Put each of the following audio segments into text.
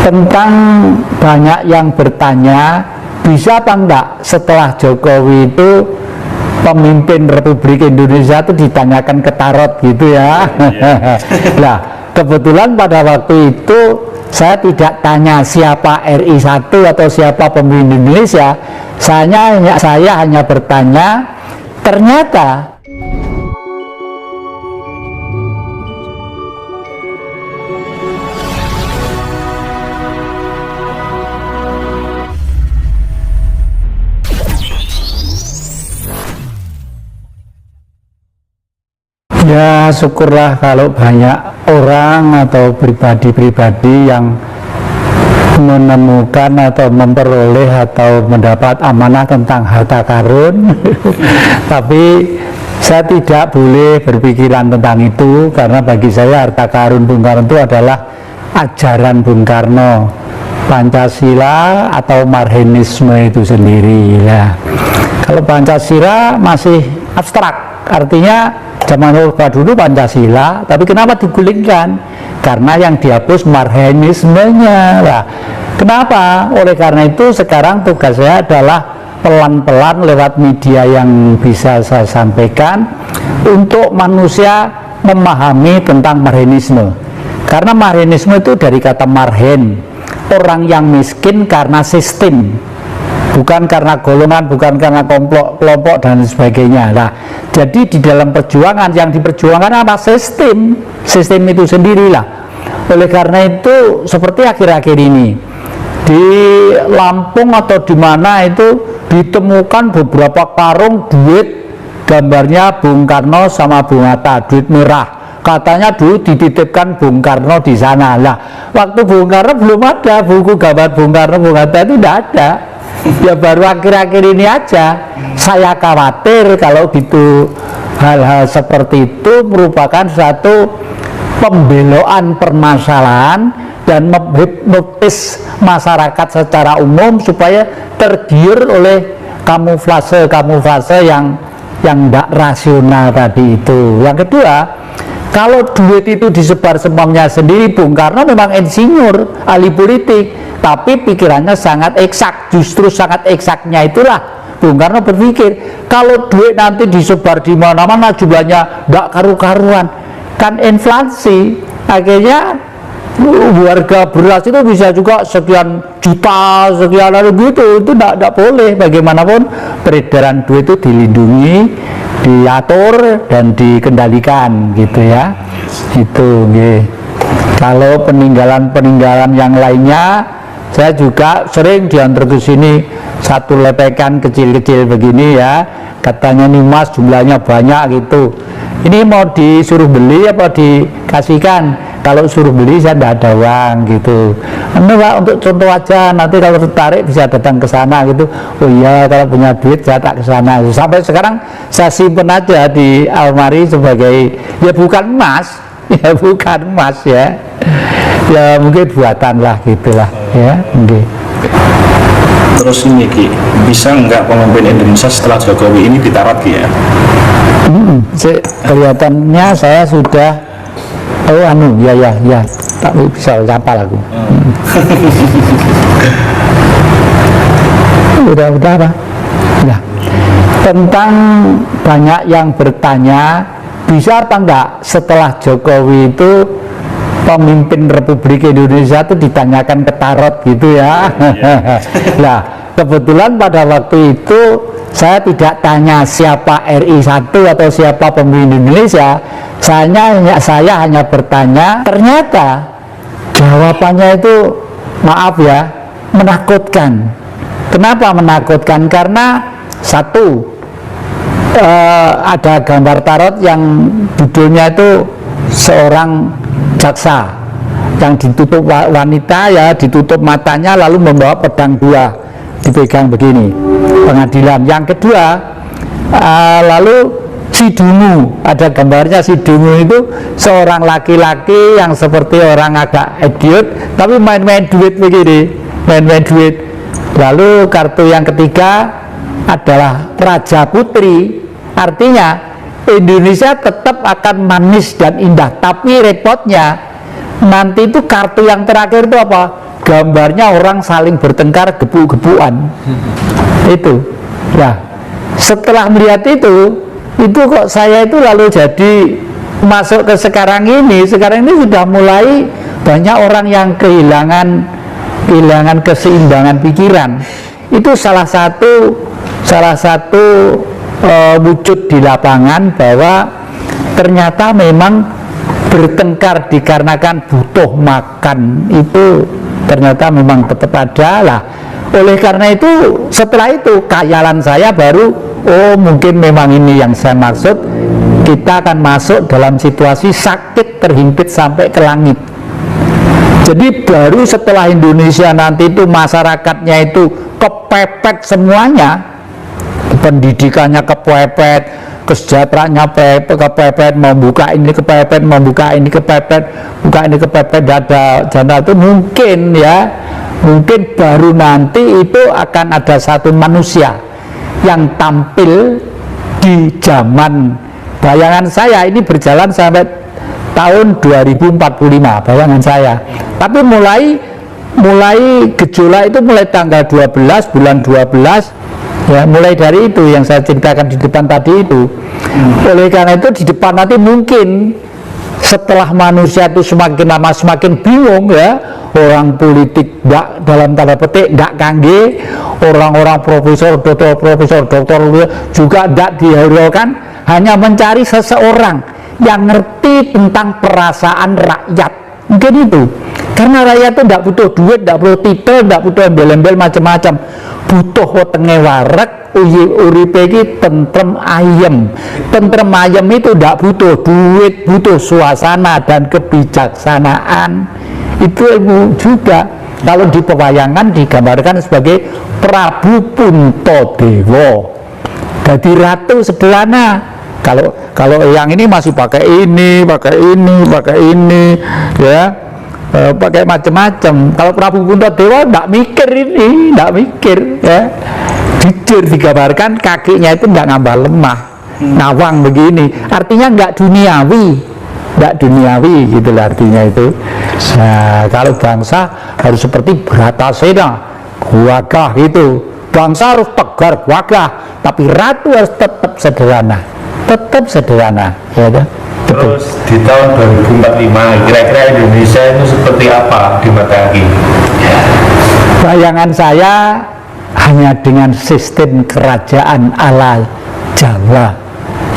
Tentang banyak yang bertanya, bisa apa enggak setelah Jokowi itu pemimpin Republik Indonesia itu ditanyakan ke tarot gitu ya. Nah, kebetulan pada waktu itu saya tidak tanya siapa RI 1 atau siapa pemimpin Indonesia. Saya hanya bertanya, ternyata ya syukurlah kalau banyak orang atau pribadi-pribadi yang menemukan atau memperoleh atau mendapat amanah tentang harta karun. Tapi saya tidak boleh berpikiran tentang itu, karena bagi saya harta karun Bung Karno itu adalah ajaran Bung Karno, Pancasila atau Marxisme itu sendiri ya. Kalau Pancasila masih abstrak, artinya zaman Orba dulu Pancasila, tapi kenapa digulingkan? Karena yang dihapus Marxismenya lah. Kenapa? Oleh karena itu sekarang tugas saya adalah pelan-pelan lewat media yang bisa saya sampaikan untuk manusia memahami tentang Marxisme. Karena Marxisme itu dari kata marhen, orang yang miskin karena sistem, bukan karena golongan, bukan karena kelompok dan sebagainya. Nah, jadi di dalam perjuangan yang diperjuangkan apa? Sistem itu sendirilah. Oleh karena itu seperti akhir-akhir ini di Lampung atau di mana itu ditemukan beberapa karung duit, gambarnya Bung Karno sama Bung Hatta, duit merah. Katanya dulu dititipkan Bung Karno di sana. Lah, waktu Bung Karno belum ada buku gambar Bung Karno, Bung Hatta itu tidak ada. Ya baru akhir-akhir ini aja. Saya khawatir kalau gitu hal-hal seperti itu merupakan suatu pembelokan permasalahan dan menghipnotis masyarakat secara umum supaya tergiur oleh kamuflase yang tidak rasional tadi itu. Yang kedua, kalau duit itu disebar-sebarnya sendiri, Bung Karno memang insinyur, ahli politik, tapi pikirannya sangat eksak. Justru sangat eksaknya itulah Bung Karno berpikir, kalau duit nanti disebar di mana-mana jumlahnya tidak karu-karuan, kan inflasi, akhirnya harga beras itu bisa juga sekian juta, sekian gitu. Itu tidak boleh. Bagaimanapun peredaran duit itu dilindungi, diatur dan dikendalikan gitu ya. Itu nggih. Kalau peninggalan yang lainnya, saya juga sering diantar ke sini satu lepekan kecil-kecil begini ya, katanya nih Mas jumlahnya banyak gitu. Ini mau disuruh beli apa dikasihkan? Kalau suruh beli saya tidak ada uang gitu. Ini Pak untuk contoh aja, nanti kalau tertarik bisa datang ke sana gitu. Oh iya, kalau punya duit saya tak ke sana. Sampai sekarang saya simpen aja di almari sebagai, ya bukan emas, ya bukan emas ya. Ya mungkin buatan lah gitulah ya. Okay. Terus ini Ki, bisa nggak pemimpin Indonesia setelah Jokowi ini ditarot Ki ya? Kelihatannya saya sudah ya tak bisa hafal aku. Udah apa? Ya. Tentang banyak yang bertanya, bisa apa enggak setelah Jokowi itu pemimpin Republik Indonesia itu ditanyakan ke tarot gitu ya. Nah, kebetulan pada waktu itu saya tidak tanya siapa RI 1 atau siapa pemimpin Indonesia. Saya hanya bertanya, ternyata jawabannya itu, maaf ya, menakutkan. Kenapa menakutkan? Karena satu, ada gambar tarot yang judulnya itu seorang jaksa yang ditutup wanita ya, ditutup matanya lalu membawa pedang dua, dipegang begini, pengadilan. Yang kedua, lalu si dungu, ada gambarnya si dungu itu seorang laki-laki yang seperti orang agak idiot tapi main-main duit begini, main-main duit. Lalu kartu yang ketiga adalah Raja Putri, artinya Indonesia tetap akan manis dan indah, tapi repotnya nanti itu kartu yang terakhir itu apa? gambarnya orang saling bertengkar gebuk-gebukan. Itu ya, setelah melihat itu kok saya itu lalu jadi masuk ke sekarang ini sudah mulai banyak orang yang kehilangan keseimbangan pikiran. Itu salah satu wujud di lapangan bahwa ternyata memang bertengkar dikarenakan butuh makan itu ternyata memang tetap ada lah. Oleh karena itu setelah itu khayalan saya baru, oh mungkin memang ini yang saya maksud, kita akan masuk dalam situasi sakit terhimpit sampai ke langit. Jadi baru setelah Indonesia nanti itu masyarakatnya itu kepepet semuanya, pendidikannya kepepet, kesejahteraannya kepepet, membuka ini kepepet, membuka ini kepepet, buka ini kepepet, dada janda itu mungkin ya, mungkin baru nanti itu akan ada satu manusia yang tampil di zaman, bayangan saya ini berjalan sampai tahun 2045 bayangan saya, tapi mulai gejolak itu mulai tanggal 12 bulan 12 ya, mulai dari itu yang saya ceritakan di depan tadi itu. Oleh karena itu di depan nanti mungkin setelah manusia itu semakin lama semakin bingung ya, orang politik enggak, dalam tanda petik enggak kangge, orang-orang profesor doktor juga enggak dihiraukan, hanya mencari seseorang yang ngerti tentang perasaan rakyat. Mungkin itu karena rakyat itu tidak butuh duit, tidak butuh titel, tidak butuh embel-embel macam-macam, butuh wetenge wareg, uripe iki tentrem ayem. Tentrem ayem itu tidak butuh duit, butuh suasana dan kebijaksanaan. Itu ilmu juga. Kalau di pewayangan digambarkan sebagai Prabu Puntadewa, jadi ratu sederhana. Kalau yang ini masih pakai ini ya, pakai macam-macam. Kalau Prabu Puntadewa tidak mikir ini, tidak mikir ya. Jujur digambarkan kakinya itu nggak ngambah lemah, nawang begini. Artinya nggak duniawi gitu lah artinya itu. Nah, kalau bangsa harus seperti Bratasena, gagah gitu. Bangsa harus tegar gagah, tapi ratu harus tetap sederhana. Ya, terus di tahun 2045 kira-kira Indonesia itu seperti apa di mata Aki? Bayangan saya hanya dengan sistem kerajaan ala Jawa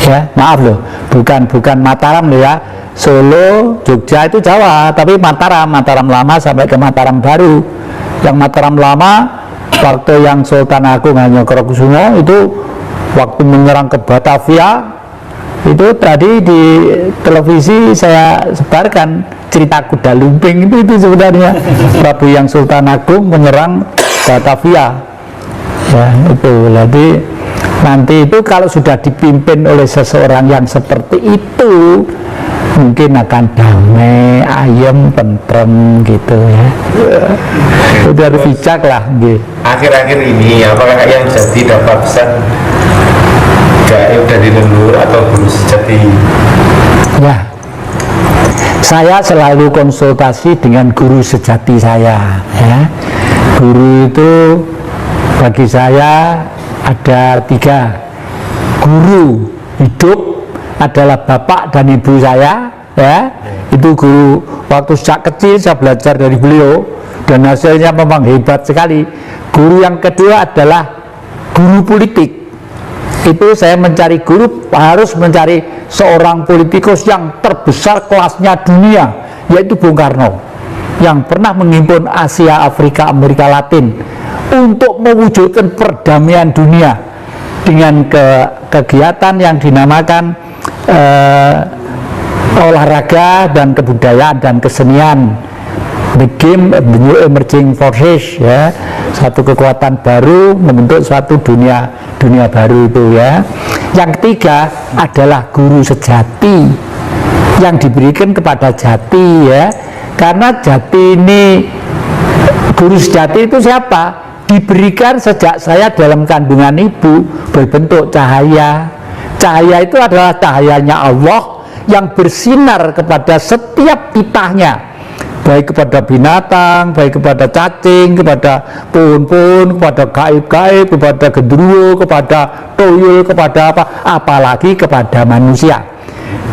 ya, maaf loh, bukan Mataram loh ya. Solo, Jogja itu Jawa, tapi Mataram lama sampai ke Mataram baru. Yang Mataram lama waktu yang Sultan Agung Hanyokrokusumo itu waktu menyerang ke Batavia, itu tadi di televisi saya sebarkan cerita kuda lumping itu sebenarnya Prabu yang Sultan Agung menyerang Batavia ya, itu. Jadi nanti itu kalau sudah dipimpin oleh seseorang yang seperti itu mungkin akan damai, ayem, tentrem gitu ya. Itu harus bijak lah gitu. Akhir-akhir ini apakah yang jadi dapat pesan gaib dari leluhur atau guru sejati? Ya, saya selalu konsultasi dengan guru sejati saya ya. Guru itu bagi saya ada 3. Guru hidup adalah bapak dan ibu saya ya. Itu guru, waktu sejak kecil saya belajar dari beliau dan hasilnya memang hebat sekali. Guru yang kedua adalah guru politik. Itu saya mencari guru, harus mencari seorang politikus yang terbesar kelasnya dunia, yaitu Bung Karno, yang pernah menghimpun Asia, Afrika, Amerika Latin untuk mewujudkan perdamaian dunia dengan kegiatan yang dinamakan olahraga dan kebudayaan dan kesenian, the game, the new emerging forces ya, satu kekuatan baru membentuk suatu dunia baru itu ya. Yang ketiga adalah guru sejati yang diberikan kepada jati ya, karena jati ini, guru sejati itu siapa? Diberikan sejak saya dalam kandungan ibu, berbentuk cahaya. Cahaya itu adalah cahayanya Allah yang bersinar kepada setiap titahnya, baik kepada binatang, baik kepada cacing, kepada pohon-pohon, kepada gaib-gaib, kepada gendruwo, kepada tuyul, kepada apalagi kepada manusia.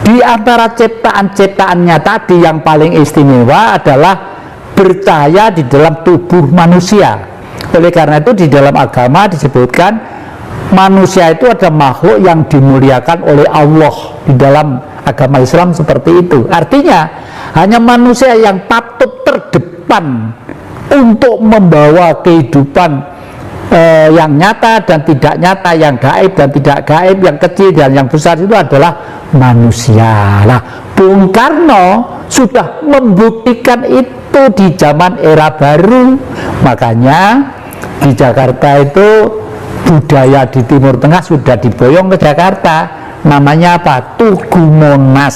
Di antara ciptaan-ciptaannya tadi yang paling istimewa adalah percaya di dalam tubuh manusia. Oleh karena itu di dalam agama disebutkan manusia itu ada makhluk yang dimuliakan oleh Allah. Di dalam agama Islam seperti itu. Artinya hanya manusia yang patut terdepan untuk membawa kehidupan yang nyata dan tidak nyata, yang gaib dan tidak gaib, yang kecil dan yang besar itu adalah manusia. Nah, Bung Karno sudah membuktikan itu di zaman era baru. Makanya di Jakarta itu budaya di Timur Tengah sudah diboyong ke Jakarta. Namanya apa? Tugu Monas.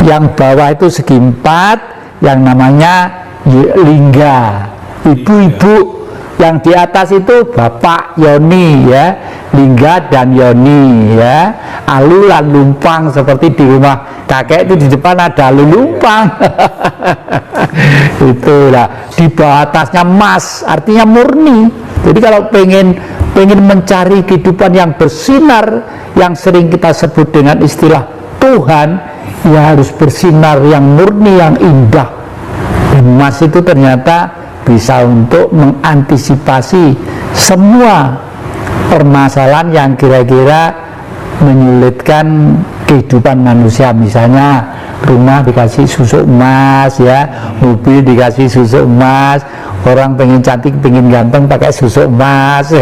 Yang bawah itu segi 4, yang namanya lingga. Ibu-ibu yang di atas itu Bapak Yoni ya, lingga dan Yoni ya. Alu lan lumpang, seperti di rumah kakek itu di depan ada alu lumpang. Itulah di bawah atasnya Mas, artinya murni. Jadi kalau pengen mencari kehidupan yang bersinar, yang sering kita sebut dengan istilah Tuhan, ya harus bersinar yang murni, yang indah. Dan emas itu ternyata bisa untuk mengantisipasi semua permasalahan yang kira-kira menyulitkan kehidupan manusia. Misalnya rumah dikasih susuk emas ya, mobil dikasih susuk emas, orang pengen cantik, pengen ganteng pakai susuk emas.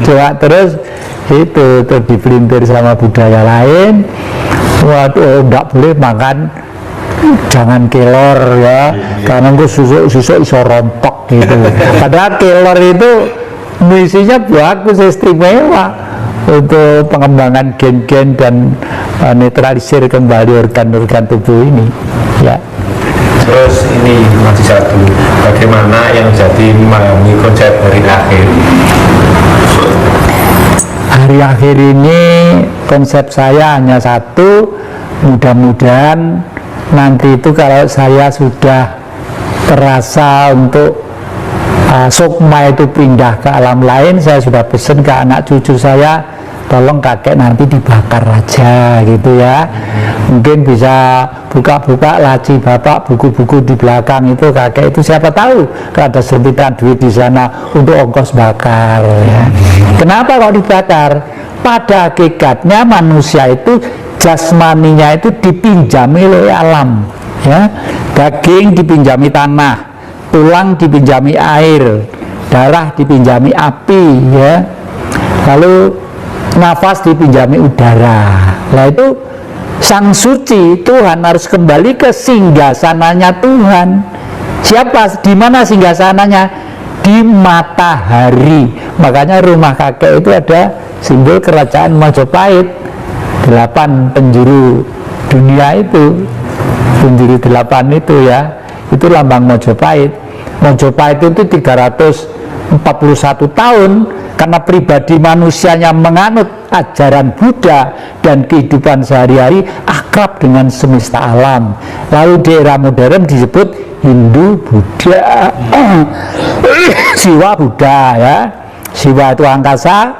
Coba terus itu dipelintir sama budaya lain. Waduh, enggak boleh makan, jangan kelor ya, karena gue susuk iso rontok gitu. Padahal kelor itu misinya bagus, istimewa untuk pengembangan gen-gen dan netralisir kembali organ-organ tubuh ini ya. Terus ini masih satu, bagaimana yang jadi memahami konsep hari akhir? Hari akhir ini konsep saya hanya satu, mudah-mudahan nanti itu kalau saya sudah terasa untuk sukma itu pindah ke alam lain, saya sudah pesen ke anak cucu saya, tolong kakek nanti dibakar aja gitu ya. Mungkin bisa buka-buka laci bapak, buku-buku di belakang itu kakek itu, siapa tahu ada sempitan duit di sana untuk ongkos bakar ya. Kenapa kok dibakar? Pada hakikatnya manusia itu jasmaninya itu dipinjami oleh alam ya. Daging dipinjami tanah, tulang dipinjami air, darah dipinjami api ya, lalu nafas dipinjami udara. Nah itu sang suci Tuhan harus kembali ke singgasananya Tuhan. Siapa? Di mana singgasananya? Di matahari. Makanya rumah kakek itu ada simbol kerajaan Majapahit, 8 penjuru dunia itu, penjuru 8 itu ya, itu lambang Majapahit. Majapahit itu 341 tahun karena pribadi manusianya menganut ajaran Buddha dan kehidupan sehari-hari akrab dengan semesta alam. Lalu di era modern disebut Hindu Buddha, Siwa Buddha ya. Siwa itu angkasa,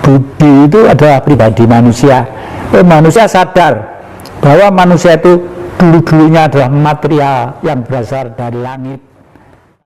Budi itu adalah pribadi manusia. Manusia sadar bahwa manusia itu dulu-dulunya adalah material yang berasal dari langit.